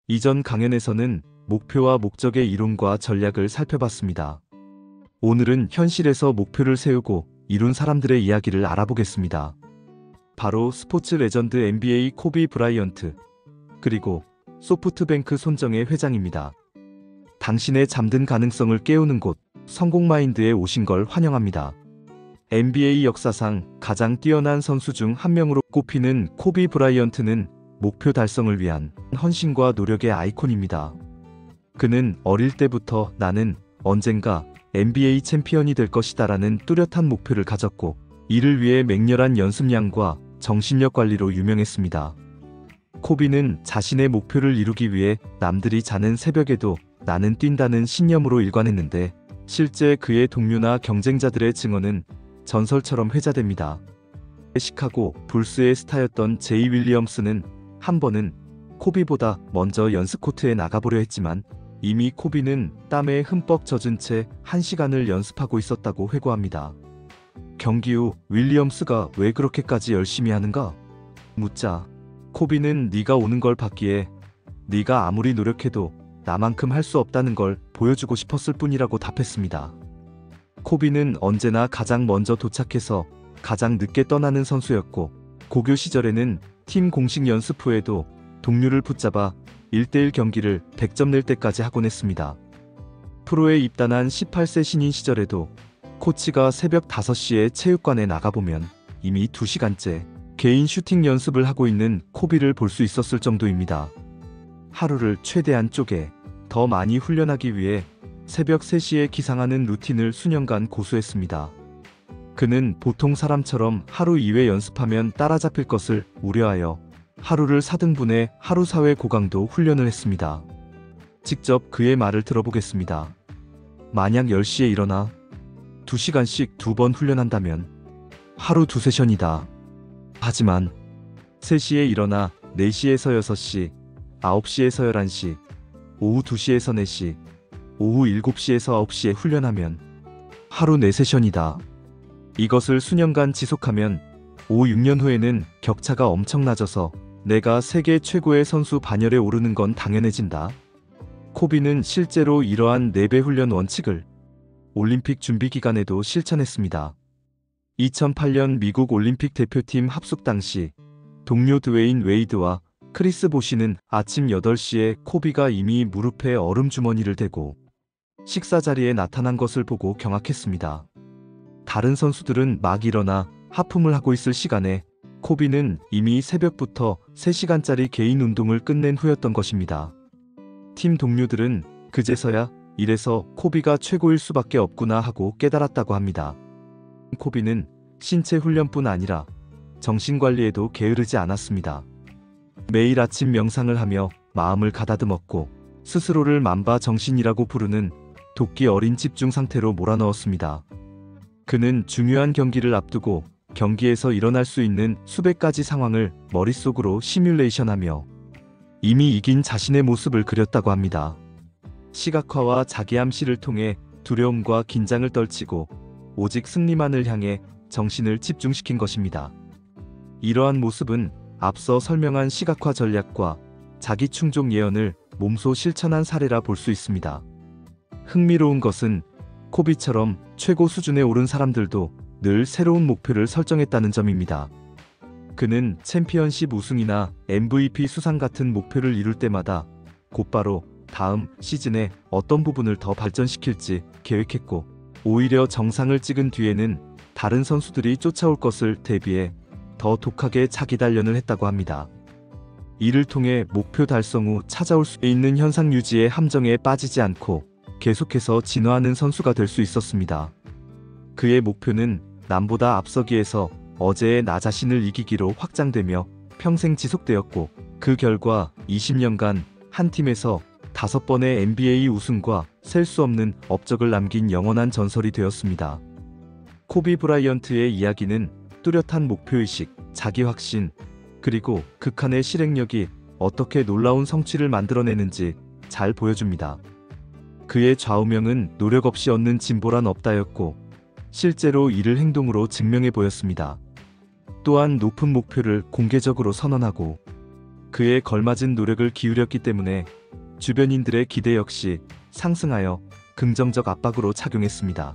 이전 강연에서는 목표와 목적의 이론과 전략을 살펴봤습니다. 오늘은 현실에서 목표를 세우고 이룬 사람들의 이야기를 알아보겠습니다. 바로 스포츠 레전드 NBA 코비 브라이언트, 그리고 소프트뱅크 손정혜 회장입니다. 당신의 잠든 가능성을 깨우는 곳, 성공마인드에 오신 걸 환영합니다. NBA 역사상 가장 뛰어난 선수 중 한 명으로 꼽히는 코비 브라이언트는 목표 달성을 위한 헌신과 노력의 아이콘입니다. 그는 어릴 때부터 나는 언젠가 NBA 챔피언이 될 것이다라는 뚜렷한 목표를 가졌고, 이를 위해 맹렬한 연습량과 정신력 관리로 유명했습니다. 코비는 자신의 목표를 이루기 위해 남들이 자는 새벽에도 나는 뛴다는 신념으로 일관했는데, 실제 그의 동료나 경쟁자들의 증언은 전설처럼 회자됩니다. 시카고 불스의 스타였던 제이 윌리엄스는 한 번은 코비보다 먼저 연습 코트에 나가보려 했지만 이미 코비는 땀에 흠뻑 젖은 채 1시간을 연습하고 있었다고 회고합니다. 경기 후 윌리엄스가 왜 그렇게까지 열심히 하는가? 묻자 코비는 네가 오는 걸 봤기에 네가 아무리 노력해도 나만큼 할 수 없다는 걸 보여주고 싶었을 뿐이라고 답했습니다. 코비는 언제나 가장 먼저 도착해서 가장 늦게 떠나는 선수였고, 고교 시절에는 팀 공식 연습 후에도 동료를 붙잡아 1대1 경기를 100점 낼 때까지 하곤 했습니다. 프로에 입단한 18세 신인 시절에도 코치가 새벽 5시에 체육관에 나가보면 이미 2시간째 개인 슈팅 연습을 하고 있는 코비를 볼 수 있었을 정도입니다. 하루를 최대한 쪼개 더 많이 훈련하기 위해 새벽 3시에 기상하는 루틴을 수년간 고수했습니다. 그는 보통 사람처럼 하루 2회 연습하면 따라잡힐 것을 우려하여 하루를 4등분의 하루 4회 고강도 훈련을 했습니다. 직접 그의 말을 들어보겠습니다. 만약 10시에 일어나 2시간씩 2번 훈련한다면 하루 2세션이다. 하지만 3시에 일어나 4시에서 6시, 9시에서 11시, 오후 2시에서 4시, 오후 7시에서 9시에 훈련하면 하루 4세션이다. 이것을 수년간 지속하면 5-6년 후에는 격차가 엄청나져서 내가 세계 최고의 선수 반열에 오르는 건 당연해진다. 코비는 실제로 이러한 4배 훈련 원칙을 올림픽 준비 기간에도 실천했습니다. 2008년 미국 올림픽 대표팀 합숙 당시 동료 드웨인 웨이드와 크리스 보시는 아침 8시에 코비가 이미 무릎에 얼음 주머니를 대고 식사 자리에 나타난 것을 보고 경악했습니다. 다른 선수들은 막 일어나 하품을 하고 있을 시간에 코비는 이미 새벽부터 3시간짜리 개인 운동을 끝낸 후였던 것입니다. 팀 동료들은 그제서야 이래서 코비가 최고일 수밖에 없구나 하고 깨달았다고 합니다. 코비는 신체 훈련뿐 아니라 정신관리에도 게으르지 않았습니다. 매일 아침 명상을 하며 마음을 가다듬었고, 스스로를 만바 정신이라고 부르는 도끼 어린 집중 상태로 몰아넣었습니다. 그는 중요한 경기를 앞두고 경기에서 일어날 수 있는 수백 가지 상황을 머릿속으로 시뮬레이션하며 이미 이긴 자신의 모습을 그렸다고 합니다. 시각화와 자기암시를 통해 두려움과 긴장을 떨치고 오직 승리만을 향해 정신을 집중시킨 것입니다. 이러한 모습은 앞서 설명한 시각화 전략과 자기 충족 예언을 몸소 실천한 사례라 볼 수 있습니다. 흥미로운 것은 코비처럼 최고 수준에 오른 사람들도 늘 새로운 목표를 설정했다는 점입니다. 그는 챔피언십 우승이나 MVP 수상 같은 목표를 이룰 때마다 곧바로 다음 시즌에 어떤 부분을 더 발전시킬지 계획했고, 오히려 정상을 찍은 뒤에는 다른 선수들이 쫓아올 것을 대비해 더 독하게 자기 단련을 했다고 합니다. 이를 통해 목표 달성 후 찾아올 수 있는 현상 유지의 함정에 빠지지 않고 계속해서 진화하는 선수가 될 수 있었습니다. 그의 목표는 남보다 앞서기에서 어제의 나 자신을 이기기로 확장되며 평생 지속되었고, 그 결과 20년간 한 팀에서 5번의 NBA 우승과 셀 수 없는 업적을 남긴 영원한 전설이 되었습니다. 코비 브라이언트의 이야기는 뚜렷한 목표의식, 자기 확신, 그리고 극한의 실행력이 어떻게 놀라운 성취를 만들어내는지 잘 보여줍니다. 그의 좌우명은 노력 없이 얻는 진보란 없다였고, 실제로 이를 행동으로 증명해 보였습니다. 또한 높은 목표를 공개적으로 선언하고 그에 걸맞은 노력을 기울였기 때문에 주변인들의 기대 역시 상승하여 긍정적 압박으로 작용했습니다.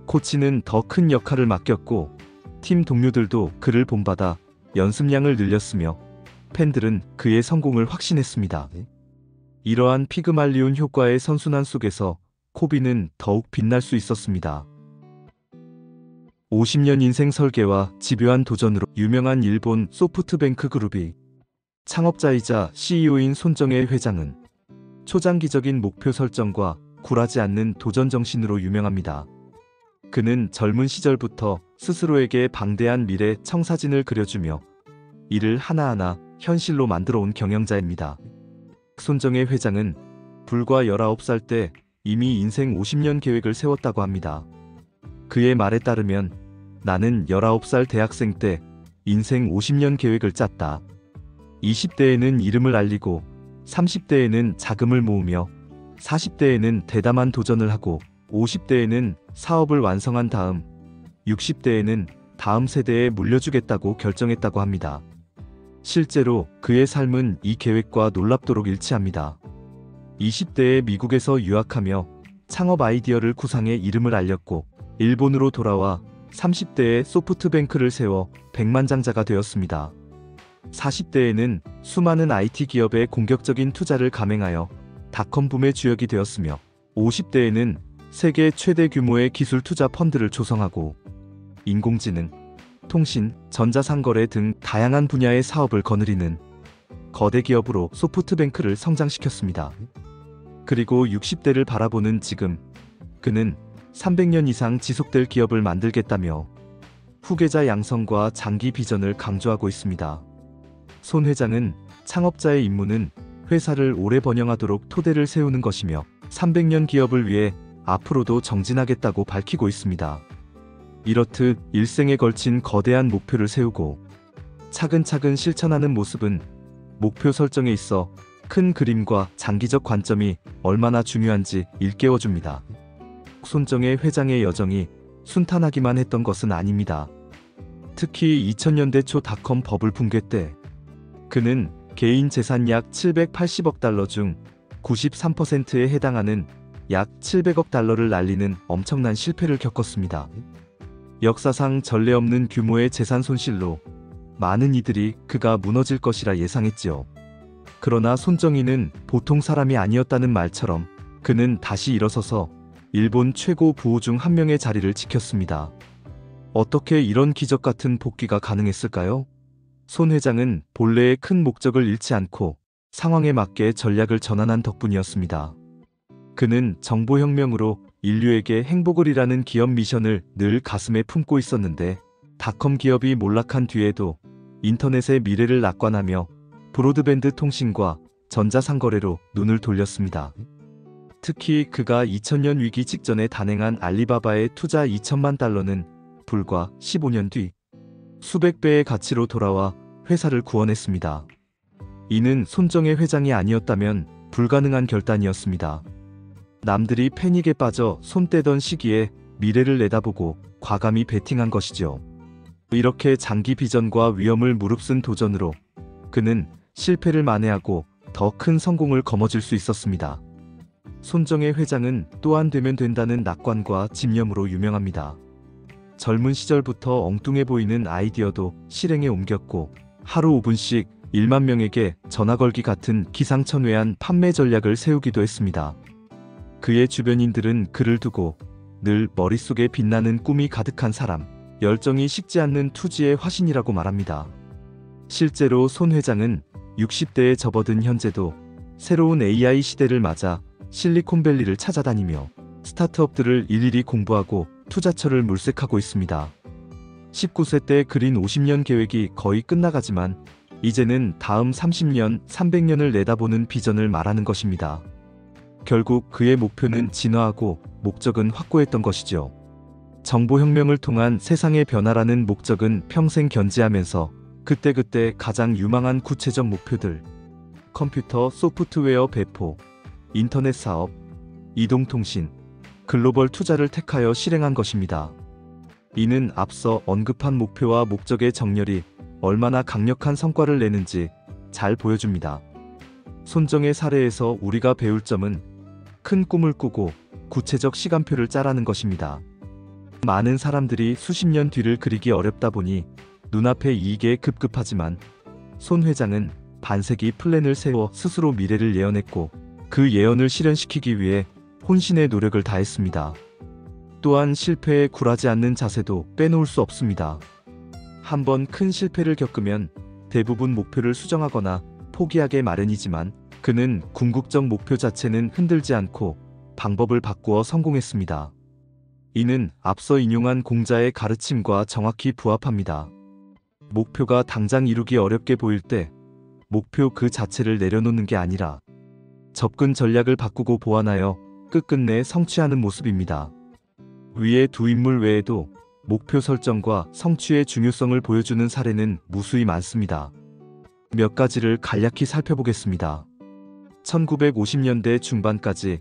코치는 더 큰 역할을 맡겼고 팀 동료들도 그를 본받아 연습량을 늘렸으며 팬들은 그의 성공을 확신했습니다. 이러한 피그말리온 효과의 선순환 속에서 코비는 더욱 빛날 수 있었습니다. 50년 인생 설계와 집요한 도전으로 유명한 일본 소프트뱅크 그룹이 창업자이자 CEO인 손정혜 회장은 초장기적인 목표 설정과 굴하지 않는 도전 정신으로 유명합니다. 그는 젊은 시절부터 스스로에게 방대한 미래 청사진을 그려주며 이를 하나하나 현실로 만들어 온 경영자입니다. 손정혜 회장은 불과 19살 때 이미 인생 50년 계획을 세웠다고 합니다. 그의 말에 따르면 나는 19살 대학생 때 인생 50년 계획을 짰다. 20대에는 이름을 알리고 30대에는 자금을 모으며 40대에는 대담한 도전을 하고 50대에는 사업을 완성한 다음 60대에는 다음 세대에 물려주겠다고 결정했다고 합니다. 실제로 그의 삶은 이 계획과 놀랍도록 일치합니다. 20대에 미국에서 유학하며 창업 아이디어를 구상해 이름을 알렸고 일본으로 돌아와 30대에 소프트뱅크를 세워 백만장자가 되었습니다. 40대에는 수많은 IT 기업에 공격적인 투자를 감행하여 닷컴 붐의 주역이 되었으며 50대에는 세계 최대 규모의 기술 투자 펀드를 조성하고 인공지능, 통신, 전자상거래 등 다양한 분야의 사업을 거느리는 거대 기업으로 소프트뱅크를 성장시켰습니다. 그리고 60대를 바라보는 지금 그는 300년 이상 지속될 기업을 만들겠다며 후계자 양성과 장기 비전을 강조하고 있습니다. 손 회장은 창업자의 임무는 회사를 오래 번영하도록 토대를 세우는 것이며 300년 기업을 위해 앞으로도 정진하겠다고 밝히고 있습니다. 이렇듯 일생에 걸친 거대한 목표를 세우고 차근차근 실천하는 모습은 목표 설정에 있어 큰 그림과 장기적 관점이 얼마나 중요한지 일깨워줍니다. 손정혜 회장의 여정이 순탄하기만 했던 것은 아닙니다. 특히 2000년대 초 닷컴 버블 붕괴 때 그는 개인 재산 약 780억 달러 중 93%에 해당하는 약 700억 달러를 날리는 엄청난 실패를 겪었습니다. 역사상 전례 없는 규모의 재산 손실로 많은 이들이 그가 무너질 것이라 예상했지요. 그러나 손정희는 보통 사람이 아니었다는 말처럼 그는 다시 일어서서 일본 최고 부호 중 한 명의 자리를 지켰습니다. 어떻게 이런 기적 같은 복귀가 가능했을까요? 손 회장은 본래의 큰 목적을 잃지 않고 상황에 맞게 전략을 전환한 덕분이었습니다. 그는 정보혁명으로 인류에게 행복을 이라는 기업 미션을 늘 가슴에 품고 있었는데 닷컴 기업이 몰락한 뒤에도 인터넷의 미래를 낙관하며 브로드밴드 통신과 전자상거래로 눈을 돌렸습니다. 특히 그가 2000년 위기 직전에 단행한 알리바바의 투자 2천만 달러는 불과 15년 뒤 수백 배의 가치로 돌아와 회사를 구원했습니다. 이는 손정혜 회장이 아니었다면 불가능한 결단이었습니다. 남들이 패닉에 빠져 손 떼던 시기에 미래를 내다보고 과감히 베팅한 것이죠. 이렇게 장기 비전과 위험을 무릅쓴 도전으로 그는 실패를 만회하고 더 큰 성공을 거머쥘 수 있었습니다. 손정혜 회장은 또한 되면 된다는 낙관과 집념으로 유명합니다. 젊은 시절부터 엉뚱해 보이는 아이디어도 실행에 옮겼고 하루 5분씩 1만 명에게 전화 걸기 같은 기상천외한 판매 전략을 세우기도 했습니다. 그의 주변인들은 그를 두고 늘 머릿속에 빛나는 꿈이 가득한 사람, 열정이 식지 않는 투지의 화신이라고 말합니다. 실제로 손 회장은 60대에 접어든 현재도 새로운 AI 시대를 맞아 실리콘밸리를 찾아다니며 스타트업들을 일일이 공부하고 투자처를 물색하고 있습니다. 19세 때 그린 50년 계획이 거의 끝나가지만 이제는 다음 30년, 300년을 내다보는 비전을 말하는 것입니다. 결국 그의 목표는 진화하고 목적은 확고했던 것이죠. 정보혁명을 통한 세상의 변화라는 목적은 평생 견지하면서 그때그때 가장 유망한 구체적 목표들, 컴퓨터 소프트웨어 배포, 인터넷 사업, 이동통신, 글로벌 투자를 택하여 실행한 것입니다. 이는 앞서 언급한 목표와 목적의 정렬이 얼마나 강력한 성과를 내는지 잘 보여줍니다. 손정의 사례에서 우리가 배울 점은 큰 꿈을 꾸고 구체적 시간표를 짜라는 것입니다. 많은 사람들이 수십 년 뒤를 그리기 어렵다 보니 눈앞의 이익에 급급하지만 손 회장은 반세기 플랜을 세워 스스로 미래를 예언했고 그 예언을 실현시키기 위해 혼신의 노력을 다했습니다. 또한 실패에 굴하지 않는 자세도 빼놓을 수 없습니다. 한번 큰 실패를 겪으면 대부분 목표를 수정하거나 포기하게 마련이지만 그는 궁극적 목표 자체는 흔들지 않고 방법을 바꾸어 성공했습니다. 이는 앞서 인용한 공자의 가르침과 정확히 부합합니다. 목표가 당장 이루기 어렵게 보일 때 목표 그 자체를 내려놓는 게 아니라 접근 전략을 바꾸고 보완하여 끝끝내 성취하는 모습입니다. 위의 두 인물 외에도 목표 설정과 성취의 중요성을 보여주는 사례는 무수히 많습니다. 몇 가지를 간략히 살펴보겠습니다. 1950년대 중반까지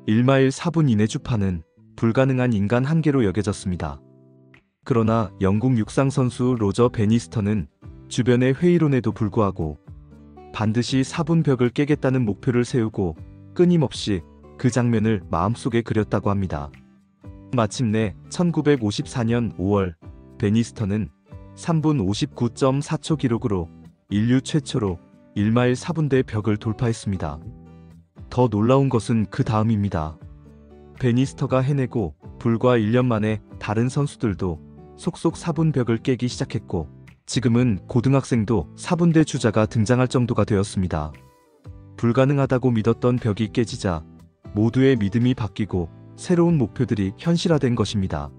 1마일 4분 이내 주파는 불가능한 인간 한계로 여겨졌습니다. 그러나 영국 육상 선수 로저 베니스턴은 주변의 회의론에도 불구하고 반드시 4분 벽을 깨겠다는 목표를 세우고 끊임없이 그 장면을 마음속에 그렸다고 합니다. 마침내 1954년 5월 베니스턴은 3분 59.4초 기록으로 인류 최초로 1마일 4분대 벽을 돌파했습니다. 더 놀라운 것은 그 다음입니다. 베니스터가 해내고 불과 1년 만에 다른 선수들도 속속 4분 벽을 깨기 시작했고 지금은 고등학생도 4분대 주자가 등장할 정도가 되었습니다. 불가능하다고 믿었던 벽이 깨지자 모두의 믿음이 바뀌고 새로운 목표들이 현실화된 것입니다.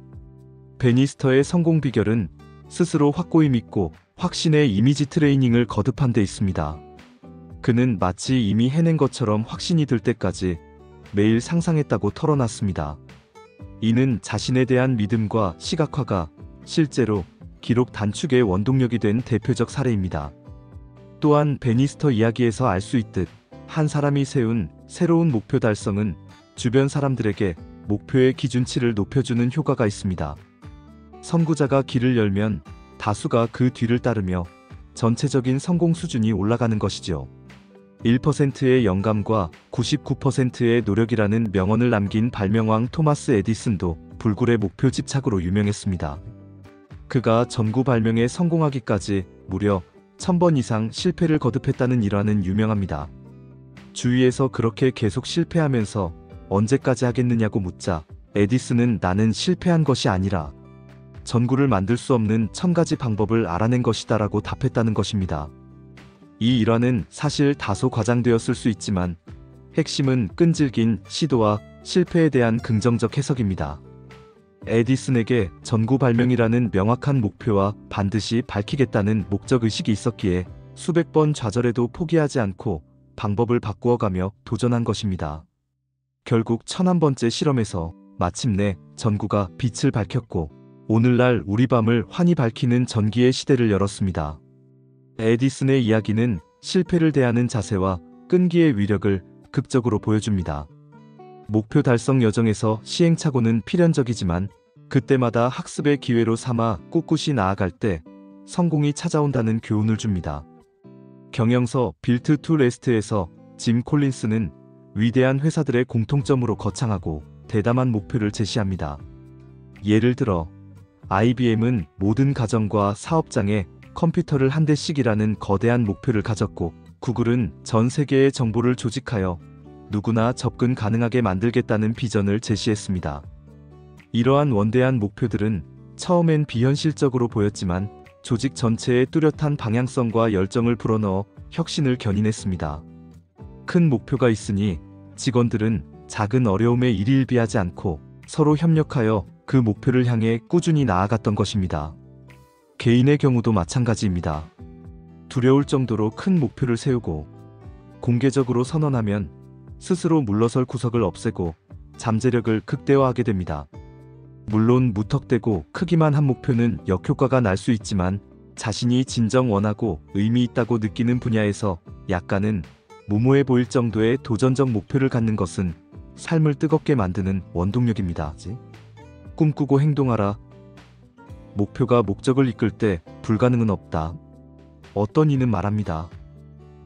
베니스터의 성공 비결은 스스로 확고히 믿고 확신의 이미지 트레이닝을 거듭한 데 있습니다. 그는 마치 이미 해낸 것처럼 확신이 들 때까지 매일 상상했다고 털어놨습니다. 이는 자신에 대한 믿음과 시각화가 실제로 기록 단축의 원동력이 된 대표적 사례입니다. 또한 베니스터 이야기에서 알 수 있듯 한 사람이 세운 새로운 목표 달성은 주변 사람들에게 목표의 기준치를 높여주는 효과가 있습니다. 선구자가 길을 열면 다수가 그 뒤를 따르며 전체적인 성공 수준이 올라가는 것이죠. 1%의 영감과 99%의 노력이라는 명언을 남긴 발명왕 토마스 에디슨도 불굴의 목표 집착으로 유명했습니다. 그가 전구 발명에 성공하기까지 무려 1000번 이상 실패를 거듭했다는 일화는 유명합니다. 주위에서 그렇게 계속 실패하면서 언제까지 하겠느냐고 묻자 에디슨은 나는 실패한 것이 아니라 전구를 만들 수 없는 1000가지 방법을 알아낸 것이다 라고 답했다는 것입니다. 이 일화는 사실 다소 과장되었을 수 있지만 핵심은 끈질긴 시도와 실패에 대한 긍정적 해석입니다. 에디슨에게 전구 발명이라는 명확한 목표와 반드시 밝히겠다는 목적의식이 있었기에 수백 번 좌절해도 포기하지 않고 방법을 바꾸어가며 도전한 것입니다. 결국 1001번째 실험에서 마침내 전구가 빛을 밝혔고 오늘날 우리 밤을 환히 밝히는 전기의 시대를 열었습니다. 에디슨의 이야기는 실패를 대하는 자세와 끈기의 위력을 극적으로 보여줍니다. 목표 달성 여정에서 시행착오는 필연적이지만 그때마다 학습의 기회로 삼아 꿋꿋이 나아갈 때 성공이 찾아온다는 교훈을 줍니다. 경영서 빌트 투 레스트에서 짐 콜린스는 위대한 회사들의 공통점으로 거창하고 대담한 목표를 제시합니다. 예를 들어 IBM은 모든 가정과 사업장에 컴퓨터를 한 대씩이라는 거대한 목표를 가졌고 구글은 전 세계의 정보를 조직하여 누구나 접근 가능하게 만들겠다는 비전을 제시했습니다. 이러한 원대한 목표들은 처음엔 비현실적으로 보였지만 조직 전체의 뚜렷한 방향성과 열정을 불어넣어 혁신을 견인했습니다. 큰 목표가 있으니 직원들은 작은 어려움에 일희일비하지 않고 서로 협력하여 그 목표를 향해 꾸준히 나아갔던 것입니다. 개인의 경우도 마찬가지입니다. 두려울 정도로 큰 목표를 세우고 공개적으로 선언하면 스스로 물러설 구석을 없애고 잠재력을 극대화하게 됩니다. 물론 무턱대고 크기만 한 목표는 역효과가 날 수 있지만 자신이 진정 원하고 의미 있다고 느끼는 분야에서 약간은 무모해 보일 정도의 도전적 목표를 갖는 것은 삶을 뜨겁게 만드는 원동력입니다. 꿈꾸고 행동하라. 목표가 목적을 이끌 때 불가능은 없다. 어떤 이는 말합니다.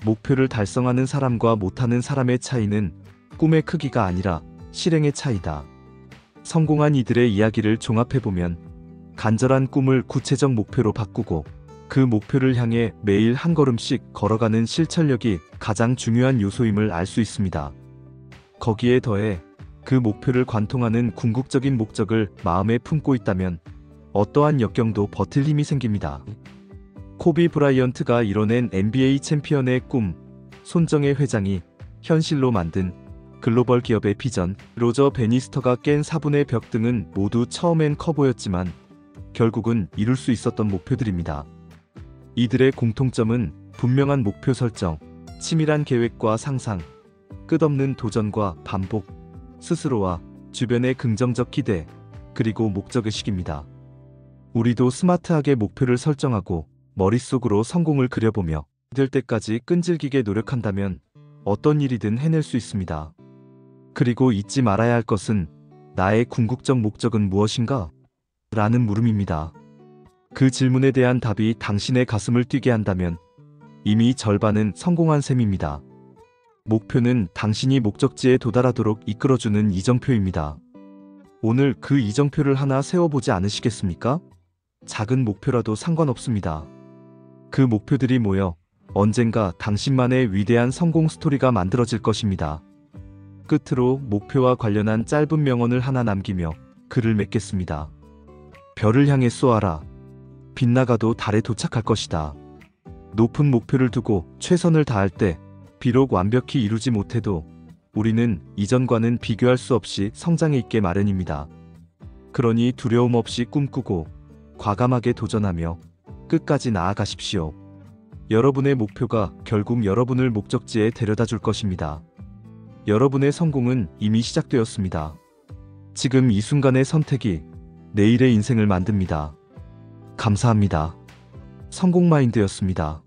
목표를 달성하는 사람과 못하는 사람의 차이는 꿈의 크기가 아니라 실행의 차이다. 성공한 이들의 이야기를 종합해보면 간절한 꿈을 구체적 목표로 바꾸고 그 목표를 향해 매일 한 걸음씩 걸어가는 실천력이 가장 중요한 요소임을 알 수 있습니다. 거기에 더해 그 목표를 관통하는 궁극적인 목적을 마음에 품고 있다면 어떠한 역경도 버틸 힘이 생깁니다. 코비 브라이언트가 이뤄낸 NBA 챔피언의 꿈, 손정혜 회장이 현실로 만든 글로벌 기업의 비전, 로저 베니스터가 깬 4분의 벽 등은 모두 처음엔 커 보였지만 결국은 이룰 수 있었던 목표들입니다. 이들의 공통점은 분명한 목표 설정, 치밀한 계획과 상상, 끝없는 도전과 반복, 스스로와 주변의 긍정적 기대, 그리고 목적의식입니다. 우리도 스마트하게 목표를 설정하고 머릿속으로 성공을 그려보며 될 때까지 끈질기게 노력한다면 어떤 일이든 해낼 수 있습니다. 그리고 잊지 말아야 할 것은 나의 궁극적 목적은 무엇인가? 라는 물음입니다. 그 질문에 대한 답이 당신의 가슴을 뛰게 한다면 이미 절반은 성공한 셈입니다. 목표는 당신이 목적지에 도달하도록 이끌어주는 이정표입니다. 오늘 그 이정표를 하나 세워보지 않으시겠습니까? 작은 목표라도 상관없습니다. 그 목표들이 모여 언젠가 당신만의 위대한 성공 스토리가 만들어질 것입니다. 끝으로 목표와 관련한 짧은 명언을 하나 남기며 글을 맺겠습니다. 별을 향해 쏘아라. 빗나가도 달에 도착할 것이다. 높은 목표를 두고 최선을 다할 때 비록 완벽히 이루지 못해도 우리는 이전과는 비교할 수 없이 성장해 있게 마련입니다. 그러니 두려움 없이 꿈꾸고 과감하게 도전하며 끝까지 나아가십시오. 여러분의 목표가 결국 여러분을 목적지에 데려다 줄 것입니다. 여러분의 성공은 이미 시작되었습니다. 지금 이 순간의 선택이 내일의 인생을 만듭니다. 감사합니다. 성공마인드였습니다.